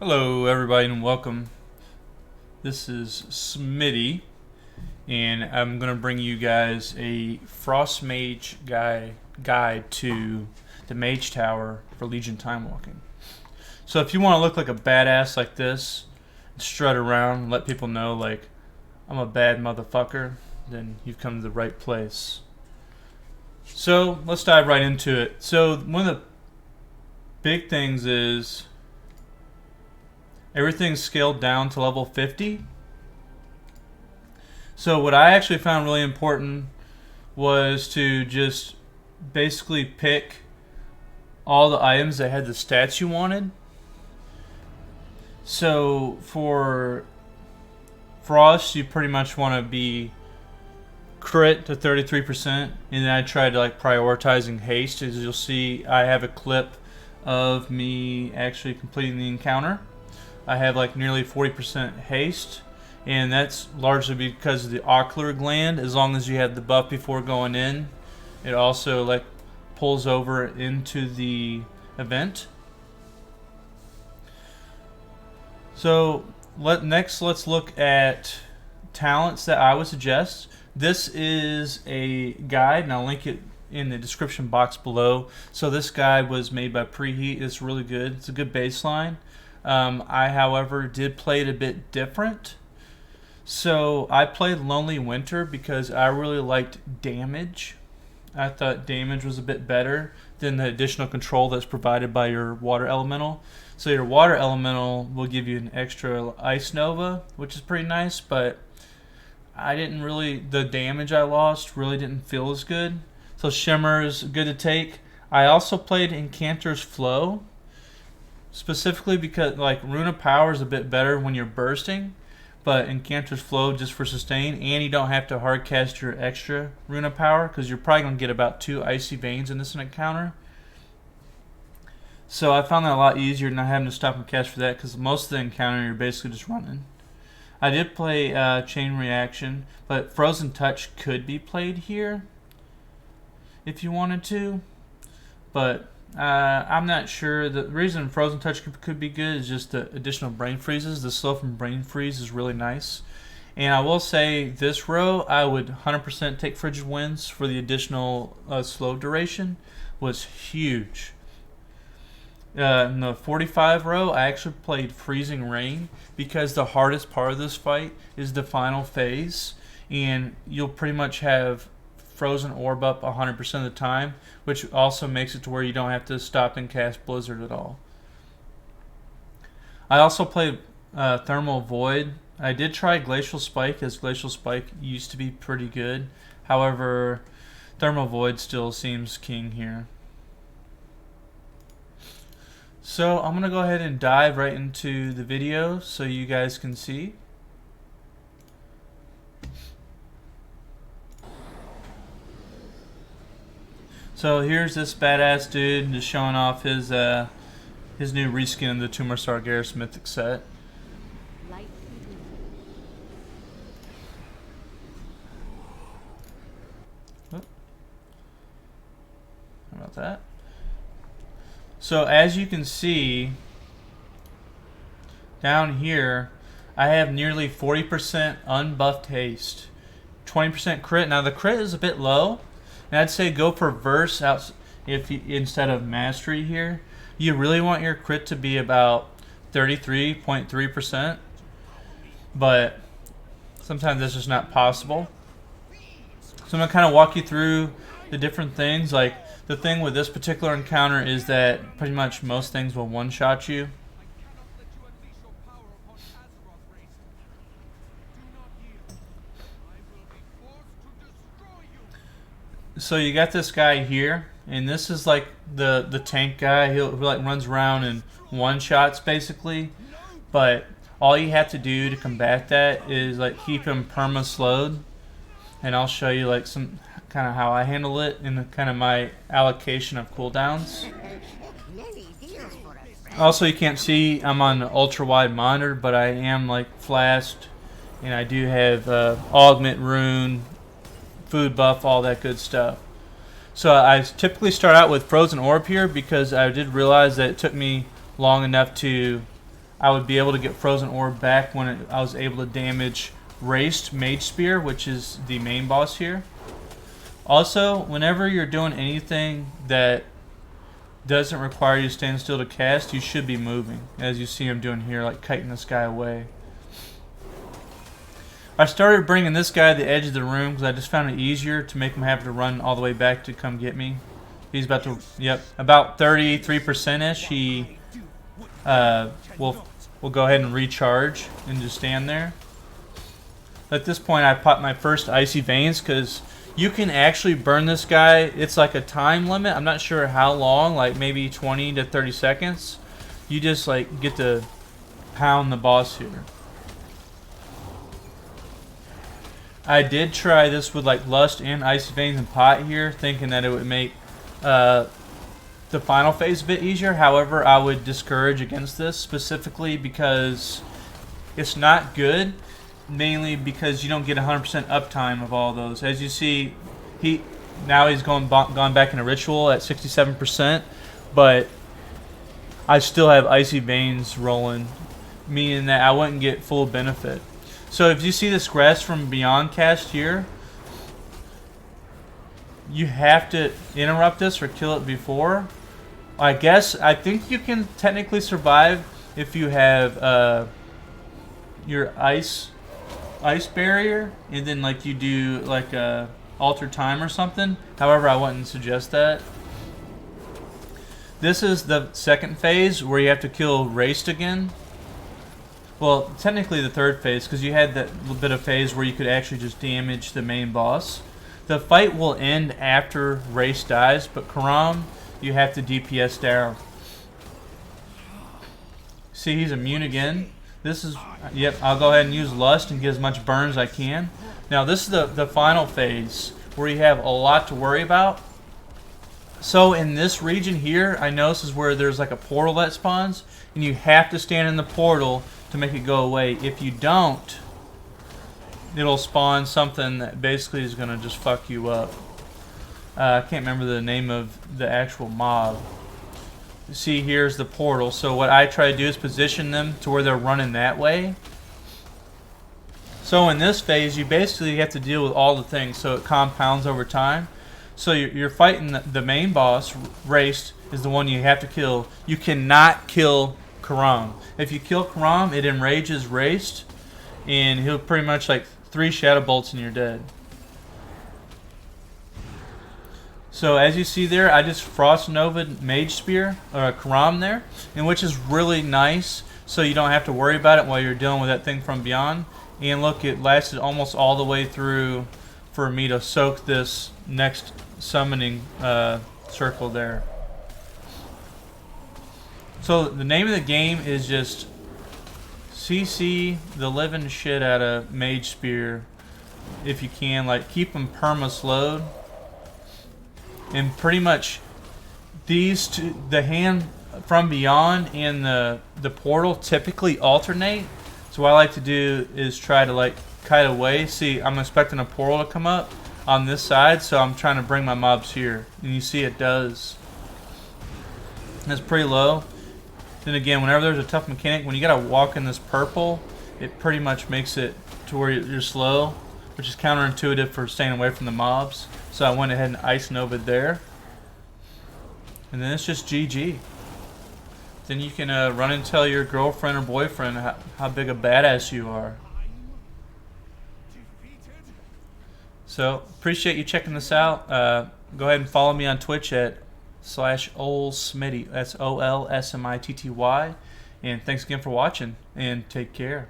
Hello everybody and welcome. This is Smitty and I'm going to bring you guys a Frost Mage guide to the Mage Tower for Legion Timewalking. So if you want to look like a badass like this, strut around and let people know like I'm a bad motherfucker, then you've come to the right place. So let's dive right into it. So one of the big things is everything's scaled down to level 50. So what I actually found really important was to just basically pick all the items that had the stats you wanted. So for Frost, you pretty much want to be crit to 33%, and then I tried to like prioritizing haste. As you'll see, I have a clip of me actually completing the encounter. I have like nearly 40% haste, and that's largely because of the ocular gland. As long as you have the buff before going in, it also like pulls over into the event. So next let's look at talents that I would suggest. This is a guide, and I'll link it in the description box below. So this guide was made by Preheat. It's really good. It's a good baseline. I, however, did play it a bit different. So I played Lonely Winter because I really liked damage. I thought damage was a bit better than the additional control that's provided by your water elemental. So your water elemental will give you an extra ice nova, which is pretty nice, but the damage I lost really didn't feel as good. So Shimmer is good to take. I also played Incanter's Flow, specifically because like Rune of Power is a bit better when you're bursting, but Incanter's Flow just for sustain, and you don't have to hard cast your extra Rune of Power because you're probably going to get about 2 Icy Veins in this encounter. So I found that a lot easier not having to stop and cast for that, because most of the encounter you're basically just running. I did play Chain Reaction, but Frozen Touch could be played here if you wanted to, but I'm not sure. The reason Frozen Touch could be good is just the additional brain freezes. The slow from brain freeze is really nice. And I will say this row, I would 100% take Frigid Winds for the additional slow duration. Was huge. In the 45 row, I actually played Freezing Rain because the hardest part of this fight is the final phase, and you'll pretty much have Frozen Orb up 100% of the time, which also makes it to where you don't have to stop and cast Blizzard at all. I also played Thermal Void. I did try Glacial Spike, as Glacial Spike used to be pretty good. However, Thermal Void still seems king here. So I'm going to go ahead and dive right into the video so you guys can see. So here's this badass dude just showing off his new reskin of the Tumor Sargeras Mythic set. How about that? So as you can see down here, I have nearly 40% unbuffed haste, 20% crit. Now the crit is a bit low, and I'd say go for verse out instead of mastery here. You really want your crit to be about 33.3%, but sometimes that's just not possible. So I'm gonna kind of walk you through the different things. Like the thing with this particular encounter is that pretty much most things will one-shot you. So you got this guy here, and this is like the tank guy. He like runs around and one-shots basically, but all you have to do to combat that is like keep him perma-slowed, and I'll show you like some kind of how I handle it and kind of my allocation of cooldowns. Also, you can't see I'm on an ultra wide monitor, but I am like flashed, and I do have augment rune, food buff, all that good stuff. So I typically start out with Frozen Orb here because I did realize that it took me long enough to I would be able to get Frozen Orb back when I was able to damage Frost Mage Spear, which is the main boss here. Also, whenever you're doing anything that doesn't require you to stand still to cast, you should be moving, as you see him doing here, like kiting this guy away. I started bringing this guy to the edge of the room because I just found it easier to make him have to run all the way back to come get me. He's about to, yep, about 33%ish. He will go ahead and recharge and just stand there. At this point, I popped my first Icy Veins because you can actually burn this guy. It's like a time limit. I'm not sure how long, like maybe 20 to 30 seconds. You just like get to pound the boss here. I did try this with like Lust and Icy Veins and Pot here, thinking that it would make the final phase a bit easier. However, I would discourage against this specifically because it's not good. Mainly because you don't get 100% uptime of all those. As you see, he's gone back into Ritual at 67%, but I still have Icy Veins rolling, meaning that I wouldn't get full benefit. So if you see this Grass from Beyond cast here, you have to interrupt this or kill it before. I think you can technically survive if you have your ice barrier, and then like you do like a alter time or something. However, I wouldn't suggest that. This is the second phase where you have to kill Frost again. Well, technically the third phase, because you had that little bit of phase where you could actually just damage the main boss. The fight will end after Frost dies, but Karam, you have to DPS down. See, he's immune again. This is, yep, I'll go ahead and use Lust and get as much burn as I can. Now this is the final phase where you have a lot to worry about. So in this region here, I know this is where there's like a portal that spawns, and you have to stand in the portal to make it go away. If you don't, it'll spawn something that basically is going to just fuck you up. I can't remember the name of the actual mob. See, here's the portal. So what I try to do is position them to where they're running that way. So in this phase, you basically have to deal with all the things, so it compounds over time. So you're fighting the main boss. Frost is the one you have to kill. You cannot kill Karam. If you kill Karam, it enrages Frost, and he'll pretty much like 3 Shadow Bolts and you're dead. So as you see there, I just Frost Nova'd Mage Spear, or a Karam there, and which is really nice, so you don't have to worry about it while you're dealing with that thing from beyond. And look, it lasted almost all the way through for me to soak this next summoning circle there. So the name of the game is just CC the living shit out of Mage Spear if you can. Like, keep them perma-slowed. And pretty much these two, the hand from beyond and the portal, typically alternate. So what I like to do is try to like kite away. See, I'm expecting a portal to come up on this side, so I'm trying to bring my mobs here. And you see it does. It's pretty low. Then again, whenever there's a tough mechanic, when you gotta walk in this purple, it pretty much makes it to where you're slow, which is counterintuitive for staying away from the mobs. So I went ahead and Ice Nova'd there. And then it's just GG. Then you can run and tell your girlfriend or boyfriend how big a badass you are. So, appreciate you checking this out. Go ahead and follow me on Twitch at /olsmitty. That's OLSMITTY. And thanks again for watching, and take care.